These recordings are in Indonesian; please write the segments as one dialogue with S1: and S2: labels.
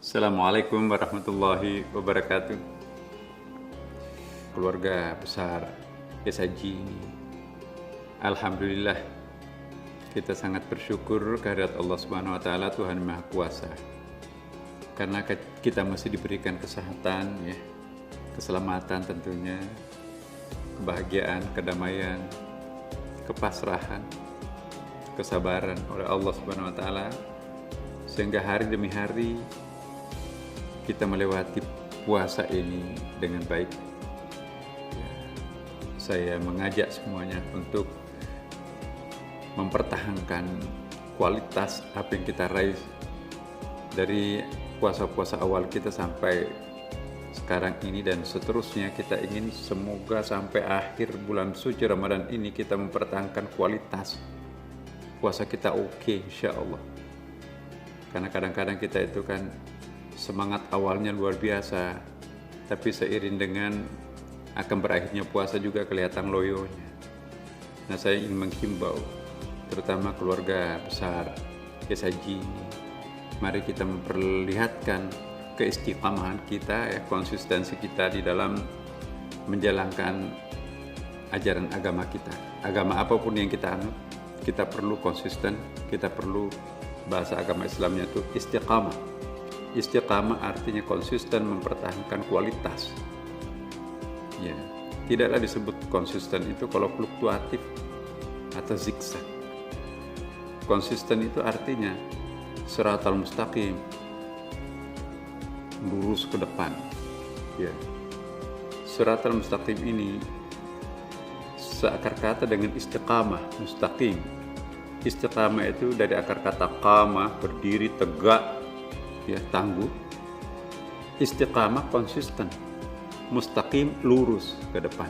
S1: Assalamualaikum warahmatullahi wabarakatuh. Keluarga besar SAG, alhamdulillah kita sangat bersyukur kehadirat Allah Subhanahu wa taala, Tuhan Maha Kuasa. Karena kita masih diberikan kesehatan ya, keselamatan tentunya, kebahagiaan, kedamaian, kepasrahan, kesabaran oleh Allah Subhanahu wa taala, sehingga hari demi hari kita melewati puasa ini dengan baik. Ya, saya mengajak semuanya untuk mempertahankan kualitas apa yang kita raih dari puasa-puasa awal kita sampai sekarang ini dan seterusnya. Kita ingin semoga sampai akhir bulan suci Ramadan ini kita mempertahankan kualitas puasa kita insya Allah. Karena kadang-kadang kita itu kan semangat awalnya luar biasa, tapi seiring dengan akan berakhirnya puasa juga kelihatan loyonya. Nah, saya ingin menghimbau terutama keluarga besar SAG, mari kita memperlihatkan keistiqamahan kita, ya, konsistensi kita di dalam menjalankan ajaran agama kita. Agama apapun yang kita anut, kita perlu konsisten, kita perlu, bahasa agama Islamnya itu istiqamah. Istiqamah artinya konsisten mempertahankan kualitas. Ya, tidaklah disebut konsisten itu kalau fluktuatif atau zigzag. Konsisten itu artinya shiratal mustaqim, lurus ke depan. Ya, shiratal mustaqim ini seakar kata dengan istiqamah, mustaqim. Istiqamah itu dari akar kata qama, berdiri tegak, ya, tangguh. Istiqamah konsisten, mustaqim lurus ke depan.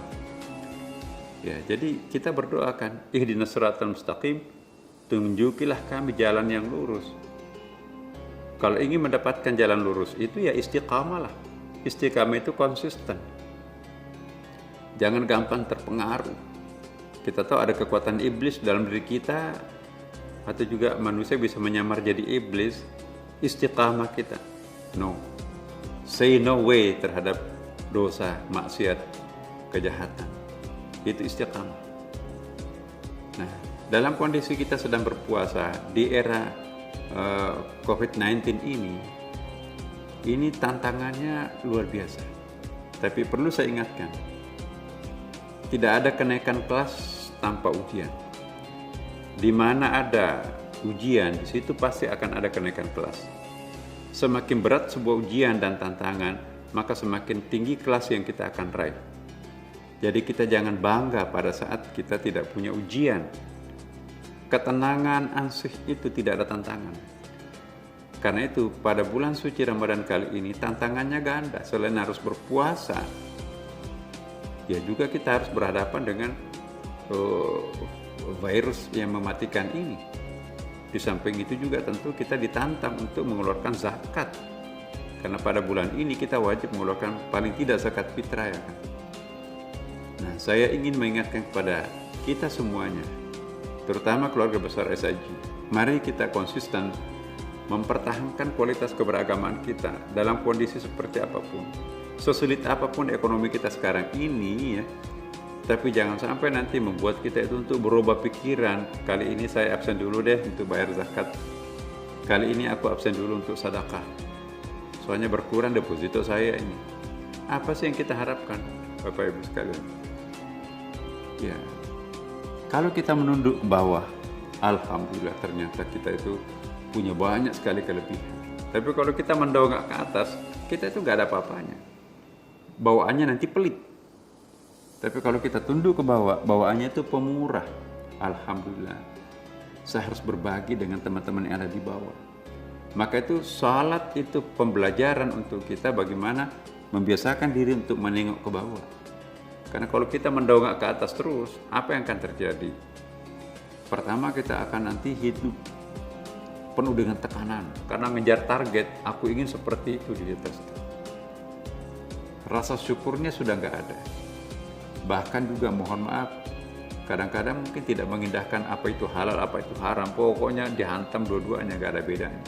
S1: Ya, jadi kita berdoakan, ihdinas siratal mustaqim, tunjukilah kami jalan yang lurus. Kalau ingin mendapatkan jalan lurus itu ya istiqamah lah. Istiqamah itu konsisten. Jangan gampang terpengaruh. Kita tahu ada kekuatan iblis dalam diri kita, atau juga manusia bisa menyamar jadi iblis. Istiqamah kita, no, say no way terhadap dosa, maksiat, kejahatan. Itu istiqamah. Nah, dalam kondisi kita sedang berpuasa di era COVID-19 ini tantangannya luar biasa. Tapi perlu saya ingatkan, tidak ada kenaikan kelas tanpa ujian. Di mana ada ujian, di situ pasti akan ada kenaikan kelas. Semakin berat sebuah ujian dan tantangan, maka semakin tinggi kelas yang kita akan raih. Jadi kita jangan bangga pada saat kita tidak punya ujian. Ketenangan, ansih itu tidak ada tantangan. Karena itu pada bulan suci Ramadan kali ini tantangannya ganda. Selain harus berpuasa, ya juga kita harus berhadapan dengan virus yang mematikan ini. Di samping itu juga tentu kita ditantang untuk mengeluarkan zakat. Karena pada bulan ini kita wajib mengeluarkan paling tidak zakat fitrah, ya kan? Nah, saya ingin mengingatkan kepada kita semuanya, terutama keluarga besar SAG, mari kita konsisten mempertahankan kualitas keberagaman kita dalam kondisi seperti apapun. Sesulit apapun ekonomi kita sekarang ini, ya, tapi jangan sampai nanti membuat kita itu untuk berubah pikiran. Kali ini saya absen dulu deh untuk bayar zakat. Kali ini aku absen dulu untuk sedekah. Soalnya berkurang deposito saya ini. Apa sih yang kita harapkan, Bapak Ibu sekalian? Ya, kalau kita menunduk ke bawah, alhamdulillah ternyata kita itu punya banyak sekali kelebihan. Tapi kalau kita mendongak ke atas, kita itu nggak ada apa-apanya. Bawaannya nanti pelit. Tapi kalau kita tunduk ke bawah, bawaannya itu pemurah. Alhamdulillah, saya harus berbagi dengan teman-teman yang ada di bawah. Maka itu salat itu pembelajaran untuk kita bagaimana membiasakan diri untuk menengok ke bawah. Karena kalau kita mendongak ke atas terus, apa yang akan terjadi? Pertama, kita akan nanti hidup penuh dengan tekanan. Karena ngejar target, aku ingin seperti itu di atas. Rasa syukurnya sudah nggak ada. Bahkan juga mohon maaf, Kadang-kadang mungkin tidak mengindahkan apa itu halal, apa itu haram. Pokoknya dihantam dua-duanya, gak ada bedanya.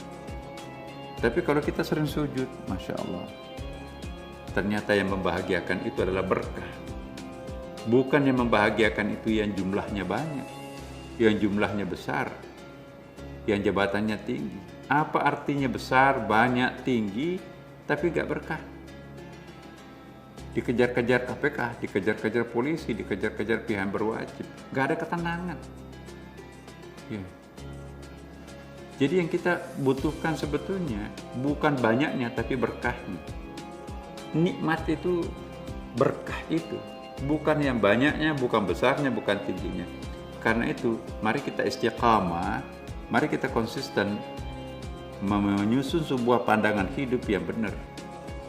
S1: Tapi kalau kita sering sujud, Masya Allah, ternyata yang membahagiakan itu adalah berkah. Bukan yang membahagiakan itu yang jumlahnya banyak, yang jumlahnya besar, yang jabatannya tinggi. Apa artinya besar, banyak, tinggi, tapi gak berkah? Dikejar-kejar KPK, dikejar-kejar polisi, dikejar-kejar pihak yang berwajib. Gak ada ketenangan. Ya. Jadi yang kita butuhkan sebetulnya bukan banyaknya, tapi berkahnya. Nikmat itu, berkah itu. Bukan yang banyaknya, bukan besarnya, bukan tingginya. Karena itu, mari kita istiqamah, mari kita konsisten menyusun sebuah pandangan hidup yang benar.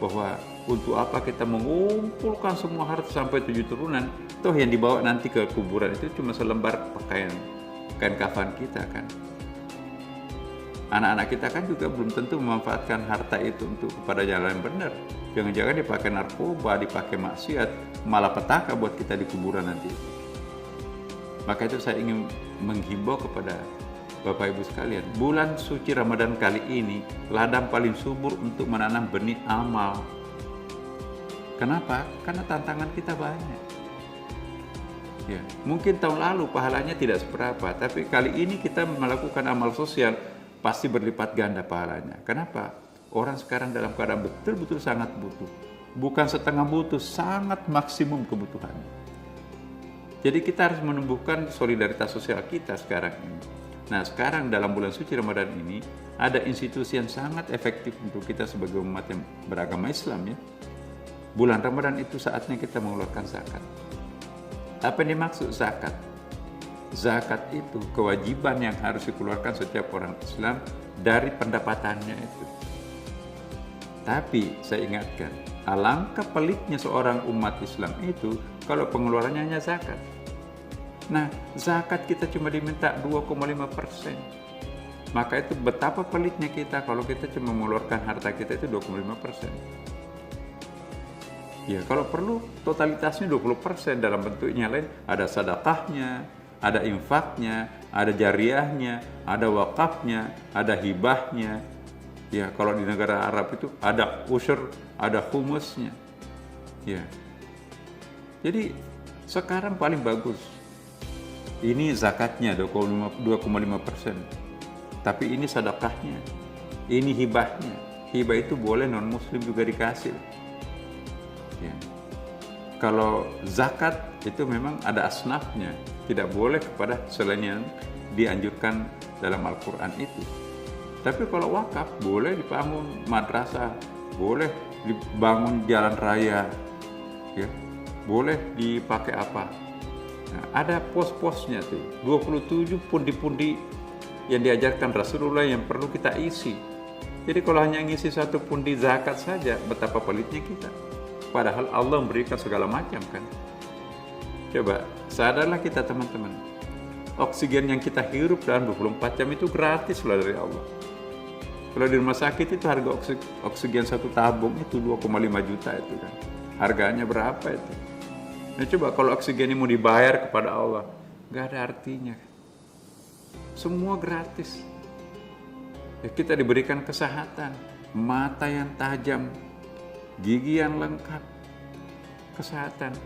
S1: Bahwa untuk apa kita mengumpulkan semua harta sampai 7 turunan, toh yang dibawa nanti ke kuburan itu cuma selembar kain kafan kita kan. Anak-anak kita kan juga belum tentu memanfaatkan harta itu untuk kepada jalan yang benar. Jangan-jangan dipakai narkoba, dipakai maksiat, malah petaka buat kita di kuburan nanti. Maka itu saya ingin menghimbau kepada Bapak Ibu sekalian, bulan suci Ramadan kali ini ladang paling subur untuk menanam benih amal. Kenapa? Karena tantangan kita banyak. Ya, mungkin tahun lalu pahalanya tidak seberapa, tapi kali ini kita melakukan amal sosial pasti berlipat ganda pahalanya. Kenapa? Orang sekarang dalam keadaan betul-betul sangat butuh. Bukan setengah butuh, sangat maksimum kebutuhannya. Jadi kita harus menumbuhkan solidaritas sosial kita sekarang ini. Nah, sekarang dalam bulan suci Ramadan ini ada institusi yang sangat efektif untuk kita sebagai umat yang beragama Islam ya. Bulan Ramadan itu saatnya kita mengeluarkan zakat. Apa yang dimaksud zakat? Zakat itu kewajiban yang harus dikeluarkan setiap orang Islam dari pendapatannya itu. Tapi saya ingatkan, alangkah peliknya seorang umat Islam itu kalau pengeluarannya hanya zakat. Nah, zakat kita cuma diminta 2,5%. Maka itu betapa pelitnya kita kalau kita cuma mengeluarkan harta kita itu 2,5%. Ya, kalau perlu totalitasnya 20% dalam bentuknya lain. Ada sedekahnya, ada infaknya, ada jariahnya, ada wakafnya, ada hibahnya. Ya, kalau di negara Arab itu ada usyur, ada humusnya. Ya. Jadi sekarang paling bagus. Ini zakatnya 2,5%. Tapi ini sedekahnya. Ini hibahnya. Hibah itu boleh non-muslim juga dikasih. Ya. Kalau zakat itu memang ada asnafnya. Tidak boleh kepada selain yang dianjurkan dalam Al-Quran itu. Tapi kalau wakaf boleh dibangun madrasah, boleh dibangun jalan raya, ya, boleh dipakai apa. Nah, ada pos-posnya tuh, 27 pundi-pundi yang diajarkan Rasulullah yang perlu kita isi. Jadi kalau hanya ngisi satu pundi zakat saja, betapa pelitnya kita. Padahal Allah memberikan segala macam kan. Coba, sadarlah kita teman-teman. Oksigen yang kita hirup dalam 24 jam itu gratis loh dari Allah. Kalau di rumah sakit itu harga oksigen satu tabung itu 2,5 juta itu kan. Harganya berapa itu? Nah coba kalau oksigen ini mau dibayar kepada Allah, gak ada artinya. Semua gratis. Ya, kita diberikan kesehatan, mata yang tajam, gigi yang lengkap, kesehatan.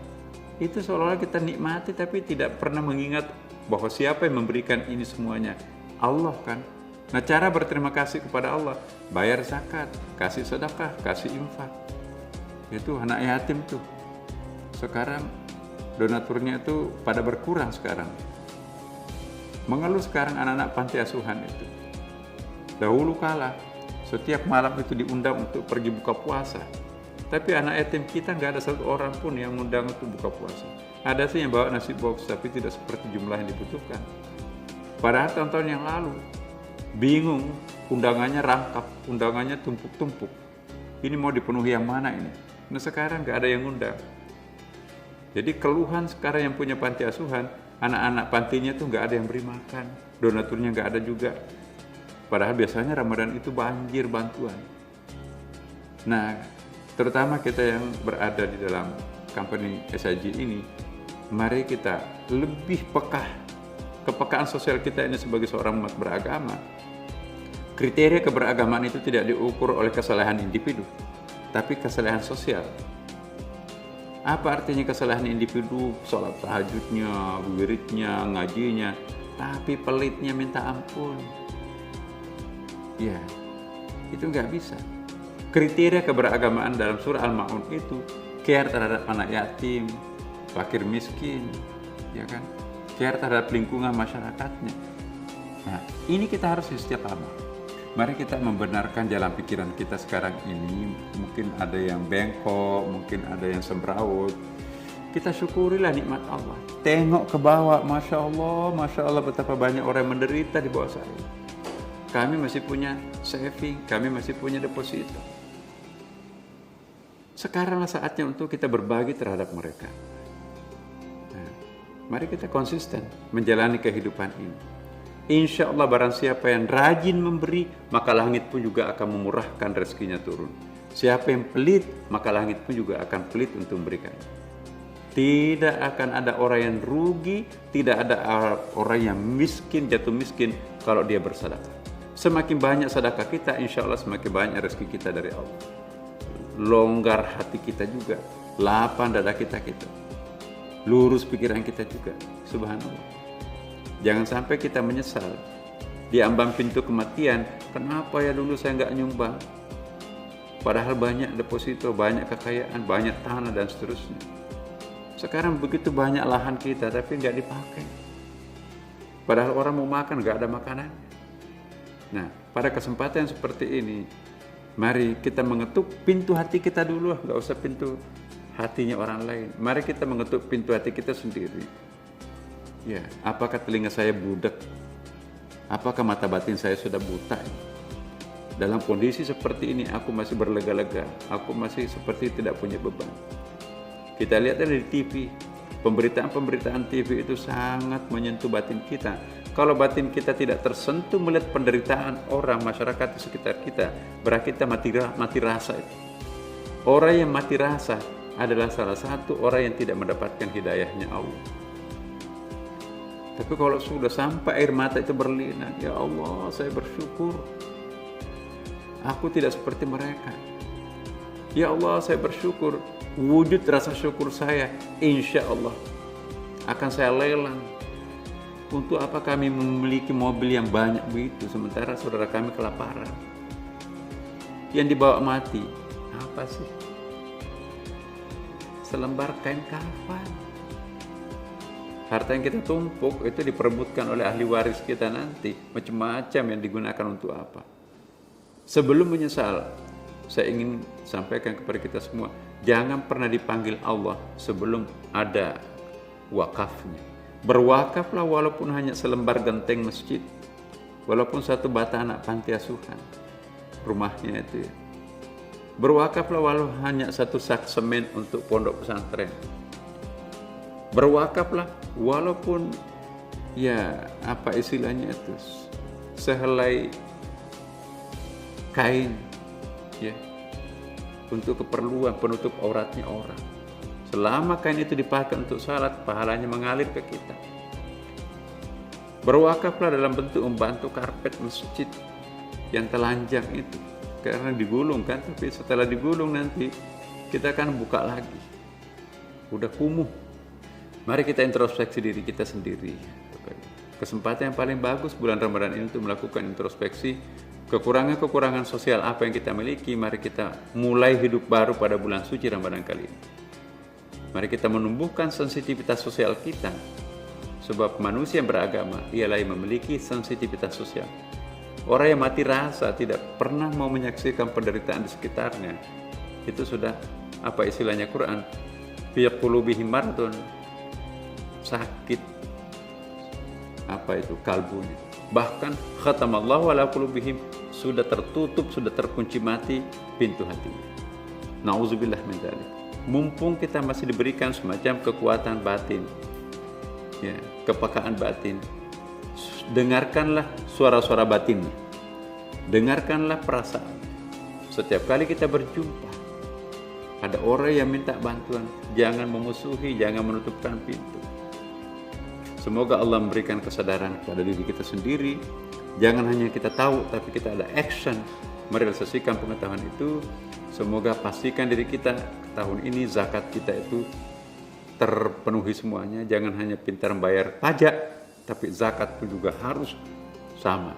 S1: Itu seolah-olah kita nikmati tapi tidak pernah mengingat bahwa siapa yang memberikan ini semuanya? Allah kan. Nah cara berterima kasih kepada Allah, bayar zakat, kasih sedekah, kasih infak. Itu anak yatim tuh. Sekarang donaturnya itu pada berkurang sekarang. Mengeluh sekarang anak-anak panti asuhan itu. Dahulu kala, setiap malam itu diundang untuk pergi buka puasa. Tapi anak yatim kita nggak ada satu orang pun yang undang untuk buka puasa. Ada sih yang bawa nasi box, tapi tidak seperti jumlah yang dibutuhkan. Padahal tahun-tahun yang lalu, bingung, undangannya rangkap, undangannya tumpuk-tumpuk. Ini mau dipenuhi yang mana ini? Nah sekarang nggak ada yang undang. Jadi keluhan sekarang yang punya panti asuhan, anak-anak pantinya tuh nggak ada yang beri makan, donaturnya nggak ada juga. Padahal biasanya Ramadan itu banjir bantuan. Nah, terutama kita yang berada di dalam company SIG ini, mari kita lebih peka. Kepekaan sosial kita ini sebagai seorang umat beragama, kriteria keberagaman itu tidak diukur oleh kesalahan individu, tapi kesalahan sosial. Apa artinya kesalahan individu? Sholat tahajudnya, wiridnya, ngajinya, tapi pelitnya minta ampun. Ya, itu nggak bisa. Kriteria keberagamaan dalam surah Al-Ma'un itu care terhadap anak yatim, fakir miskin, ya kan? Care terhadap lingkungan masyarakatnya. Nah, ini kita harus istiqamah. Mari kita membenarkan jalan pikiran kita sekarang ini. Mungkin ada yang bengkok, mungkin ada yang semrawut. Kita syukurilah nikmat Allah. Tengok ke bawah, Masya Allah betapa banyak orang yang menderita di bawah saya. Kami masih punya saving, kami masih punya deposito. Sekaranglah saatnya untuk kita berbagi terhadap mereka. Mari kita konsisten menjalani kehidupan ini. Insya Allah barang siapa yang rajin memberi, maka langit pun juga akan memurahkan rezekinya turun. Siapa yang pelit, maka langit pun juga akan pelit untuk memberikan. Tidak akan ada orang yang rugi, tidak ada orang yang miskin, jatuh miskin kalau dia bersedekah. Semakin banyak sedekah kita, insya Allah semakin banyak rezeki kita dari Allah. Longgar hati kita juga, lapang dada kita. Lurus pikiran kita juga, subhanallah. Jangan sampai kita menyesal di ambang pintu kematian. Kenapa ya dulu saya nggak nyumbang? Padahal banyak deposito, banyak kekayaan, banyak tanah dan seterusnya. Sekarang begitu banyak lahan kita tapi nggak dipakai. Padahal orang mau makan nggak ada makanan. Nah, pada kesempatan seperti ini, mari kita mengetuk pintu hati kita dulu, nggak usah pintu hatinya orang lain. Mari kita mengetuk pintu hati kita sendiri. Ya, apakah telinga saya budak? Apakah mata batin saya sudah buta? Dalam kondisi seperti ini aku masih berlega-lega, aku masih seperti tidak punya beban. Kita lihat dari TV, pemberitaan-pemberitaan TV itu sangat menyentuh batin kita. Kalau batin kita tidak tersentuh melihat penderitaan orang, masyarakat di sekitar kita, berarti kita mati rasa itu. Orang yang mati rasa adalah salah satu orang yang tidak mendapatkan hidayahnya Allah. Tapi kalau sudah sampai air mata itu berlinang, ya Allah, saya bersyukur. Aku tidak seperti mereka. Ya Allah, saya bersyukur. Wujud rasa syukur saya, insya Allah akan saya lelang. Untuk apa kami memiliki mobil yang banyak begitu, sementara saudara kami kelaparan? Yang dibawa mati, apa sih? Selembar kain kafan. Harta yang kita tumpuk itu diperebutkan oleh ahli waris kita nanti, macam-macam yang digunakan untuk apa. Sebelum menyesal, saya ingin sampaikan kepada kita semua, jangan pernah dipanggil Allah sebelum ada wakafnya. Berwakaflah walaupun hanya selembar genteng masjid, walaupun satu bata anak panti asuhan, rumahnya itu ya. Berwakaflah walau hanya satu sak semen untuk pondok pesantren. Berwakaflah walaupun ya apa istilahnya itu, sehelai kain ya, untuk keperluan penutup auratnya orang. Selama kain itu dipakai untuk salat, pahalanya mengalir ke kita. Berwakaflah dalam bentuk membantu karpet masjid yang telanjang itu, karena digulung kan, tapi setelah digulung nanti kita akan buka lagi, udah kumuh. Mari kita introspeksi diri kita sendiri. Kesempatan yang paling bagus bulan Ramadan ini untuk melakukan introspeksi kekurangan-kekurangan sosial apa yang kita miliki. Mari kita mulai hidup baru pada bulan suci Ramadan kali ini. Mari kita menumbuhkan sensitivitas sosial kita, sebab manusia yang beragama ialah yang memiliki sensitivitas sosial. Orang yang mati rasa tidak pernah mau menyaksikan penderitaan di sekitarnya, itu sudah apa istilahnya Quran, fi qulubihim maradun, sakit apa itu kalbunya. Bahkan khatamallahu ala qulubihim, sudah tertutup, sudah terkunci mati pintu hatinya. Nauzubillah min dzalik. Mumpung kita masih diberikan semacam kekuatan batin, ya, kepekaan batin, dengarkanlah suara-suara batinnya, dengarkanlah perasaan. Setiap kali kita berjumpa, ada orang yang minta bantuan, jangan memusuhi, jangan menutupkan pintu. Semoga Allah memberikan kesadaran kepada diri kita sendiri. Jangan hanya kita tahu, tapi kita ada action merealisasikan pengetahuan itu. Semoga pastikan diri kita tahun ini zakat kita itu terpenuhi semuanya. Jangan hanya pintar membayar pajak, tapi zakat itu juga harus sama.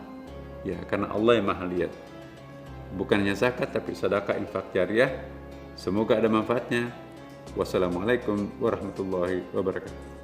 S1: Ya, karena Allah yang Maha lihat. Bukan hanya zakat, tapi sedekah, infak jariah. Semoga ada manfaatnya. Wassalamualaikum warahmatullahi wabarakatuh.